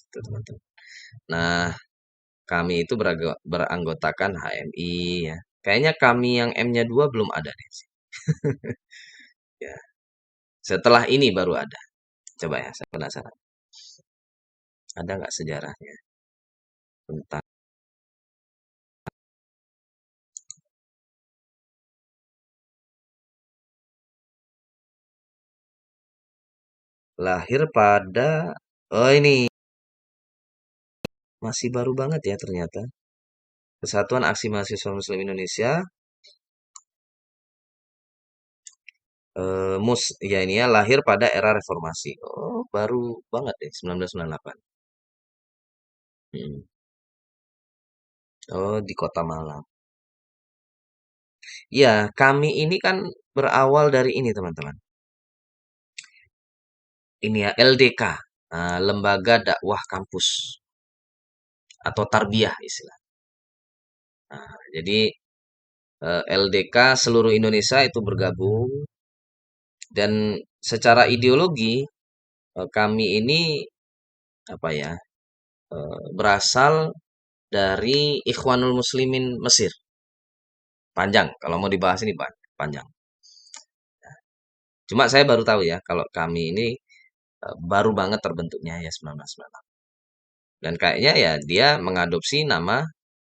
Itu teman-teman. Nah, kami itu beranggotakan HMI ya. Kayaknya kami yang M-nya 2 belum ada deh. Ya, setelah ini baru ada. Coba ya, saya penasaran. Ada nggak sejarahnya tentang lahir pada oh ini masih baru banget ya ternyata. Kesatuan Aksi Mahasiswa Muslim Indonesia ya ini ya lahir pada era reformasi. Oh, baru banget deh 1998. Hmm. Oh, di Kota Malang. Ya, kami ini kan berawal dari ini teman-teman. Ini ya LDK, Lembaga Dakwah Kampus atau Tarbiyah istilah. Nah, jadi LDK seluruh Indonesia itu bergabung dan secara ideologi kami ini apa ya berasal dari Ikhwanul Muslimin Mesir. Panjang, kalau mau dibahas ini panjang. Cuma saya baru tahu ya kalau kami ini baru banget terbentuknya ya 1998. Dan kayaknya ya dia mengadopsi nama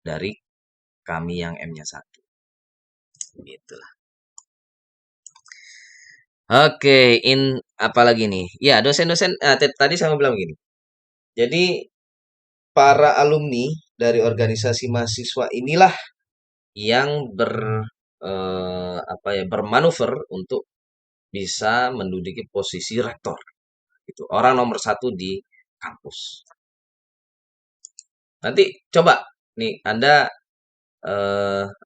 dari kami yang M-nya 1. Gitu lah. Oke, apalagi nih? Ya, dosen-dosen tadi saya mau bilang begini. Jadi para alumni dari organisasi mahasiswa inilah yang apa ya, bermanuver untuk bisa menduduki posisi rektor. Itu orang nomor satu di kampus. Nanti coba nih Anda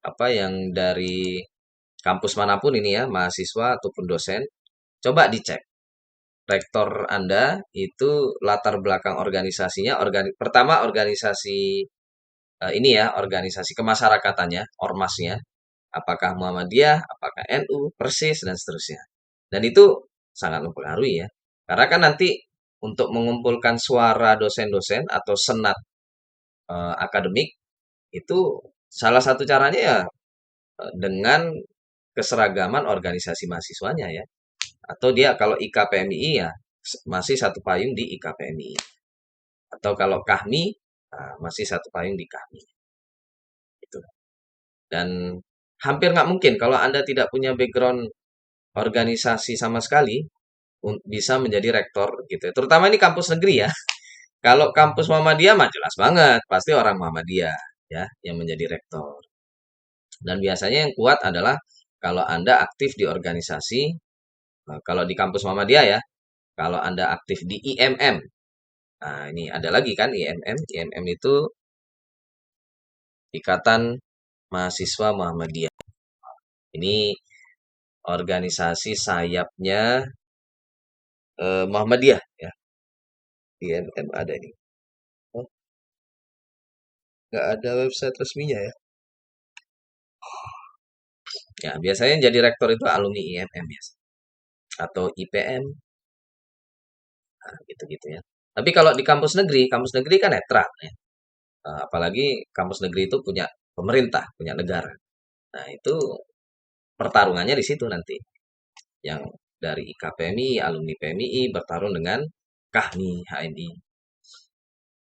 apa yang dari kampus manapun ini ya, mahasiswa ataupun dosen, coba dicek rektor Anda itu latar belakang organisasinya. Pertama organisasi ini ya, organisasi kemasyarakatannya, ormasnya, apakah Muhammadiyah, apakah NU, Persis dan seterusnya. Dan itu sangat mempengaruhi ya. Karena kan nanti untuk mengumpulkan suara dosen-dosen atau senat akademik itu salah satu caranya ya dengan keseragaman organisasi mahasiswanya ya. Atau dia kalau IKPMI ya masih satu payung di IKPMI. Atau kalau KAHMI masih satu payung di KAHMI. Itu. Dan hampir nggak mungkin kalau Anda tidak punya background organisasi sama sekali bisa menjadi rektor gitu ya. Terutama ini kampus negeri ya. Kalau kampus Muhammadiyah mah jelas banget, pasti orang Muhammadiyah ya yang menjadi rektor. Dan biasanya yang kuat adalah kalau Anda aktif di organisasi, kalau di kampus Muhammadiyah ya, kalau Anda aktif di IMM. Nah, ini ada lagi kan IMM. IMM itu Ikatan Mahasiswa Muhammadiyah. Ini organisasi sayapnya Muhammadiyah ya. IMM ada ini. Oh, nggak ada website resminya ya. Ya, biasanya yang jadi rektor itu alumni IMM ya. Atau IPM, nah, gitu-gitu ya. Tapi kalau di kampus negeri kan netral ya. Apalagi kampus negeri itu punya pemerintah, punya negara. Nah, itu pertarungannya di situ nanti. Yang dari IKPMI, alumni PMI bertarung dengan KAHMI, HMI.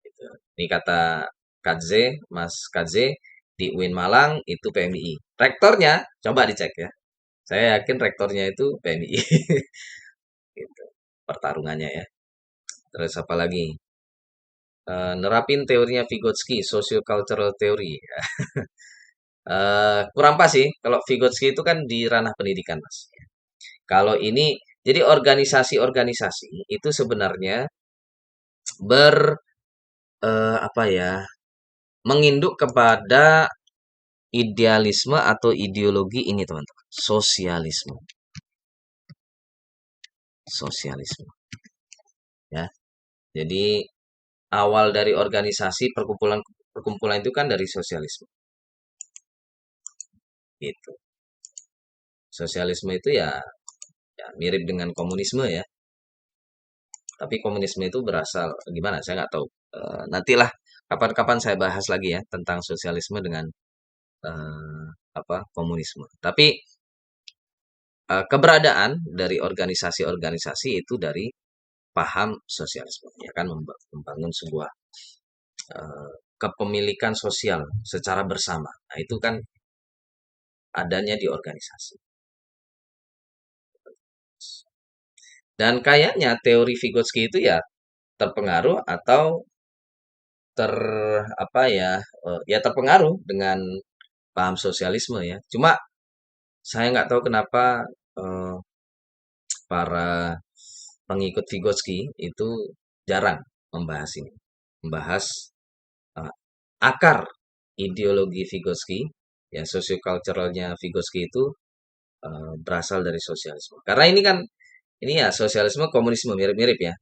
Gitu. Ini kata Kadze, Mas Kadze, di UIN Malang itu PMI. Rektornya, coba dicek ya. Saya yakin rektornya itu PMI. Gitu. Pertarungannya ya. Terus apa lagi? Nerapin teorinya Vygotsky, sociocultural theory. Kurang pas sih. Kalau Vygotsky itu kan di ranah pendidikan, Mas. Kalau ini, jadi organisasi-organisasi itu sebenarnya ber apa ya, menginduk kepada idealisme atau ideologi ini, teman-teman. Sosialisme, sosialisme, ya. Jadi awal dari organisasi perkumpulan perkumpulan itu kan dari sosialisme, gitu. Sosialisme itu ya mirip dengan komunisme ya. Tapi komunisme itu berasal gimana? Saya nggak tahu. Nantilah kapan-kapan saya bahas lagi ya tentang sosialisme dengan eh, apa komunisme. Tapi keberadaan dari organisasi-organisasi itu dari paham sosialisme, ya kan membangun sebuah kepemilikan sosial secara bersama. Nah, itu kan adanya di organisasi. Dan kayaknya teori Vygotsky itu ya terpengaruh atau ter apa ya ya terpengaruh dengan paham sosialisme ya. Cuma saya nggak tahu kenapa eh, para pengikut Vygotsky itu jarang membahas ini, membahas eh, akar ideologi Vygotsky, ya socioculturalnya Vygotsky itu berasal dari sosialisme. Karena ini kan ini ya sosialisme komunisme mirip-mirip ya.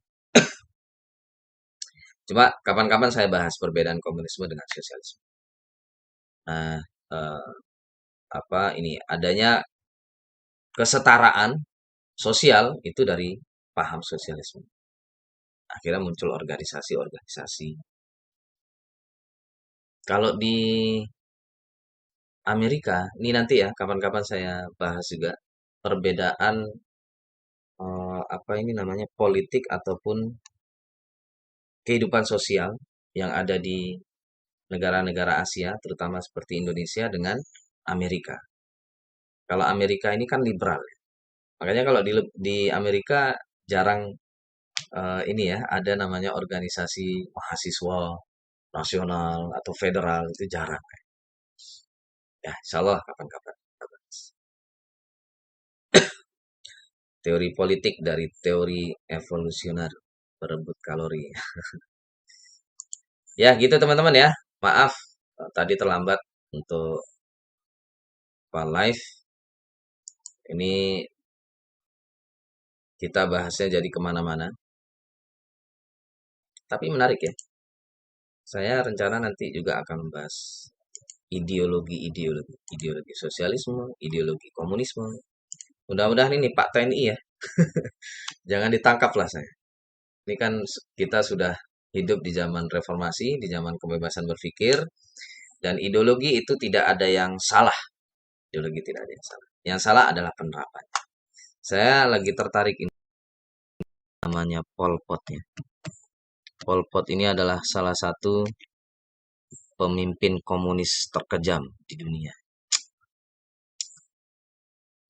Cuma kapan-kapan saya bahas perbedaan komunisme dengan sosialisme. Nah, eh, apa ini adanya kesetaraan sosial itu dari paham sosialisme. Akhirnya muncul organisasi-organisasi. Kalau di Amerika, ini nanti ya kapan-kapan saya bahas juga perbedaan apa ini namanya politik ataupun kehidupan sosial yang ada di negara-negara Asia, terutama seperti Indonesia dengan Amerika. Kalau Amerika ini kan liberal, Makanya kalau di Amerika jarang ini ya, ada namanya organisasi mahasiswa nasional atau federal itu jarang. Ya, insya Allah kapan-kapan. Teori politik dari teori evolusioner berebut kalori. Ya, gitu teman-teman ya. Maaf, tadi terlambat untuk live. Ini kita bahasnya jadi kemana-mana. Tapi menarik ya. Saya rencana nanti juga akan membahas ideologi-ideologi. Ideologi sosialisme, ideologi komunisme. Mudah-mudahan ini Pak TNI ya. Jangan ditangkap lah saya. Ini kan kita sudah hidup di zaman reformasi, di zaman kebebasan berpikir. Dan ideologi itu tidak ada yang salah. Ideologi tidak ada yang salah. Yang salah adalah penerapan. Saya lagi tertarik ini namanya Pol Pot ya. Pol Pot ini adalah salah satu pemimpin komunis terkejam di dunia.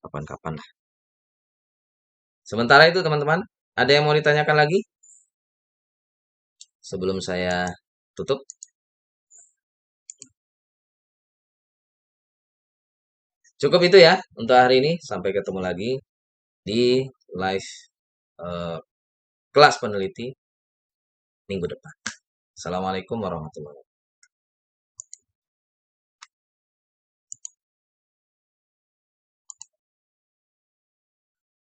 Kapan-kapan lah. Sementara itu teman-teman, ada yang mau ditanyakan lagi sebelum saya tutup? Cukup itu ya untuk hari ini. Sampai ketemu lagi di live eh, kelas peneliti minggu depan. Assalamualaikum warahmatullahi wabarakatuh.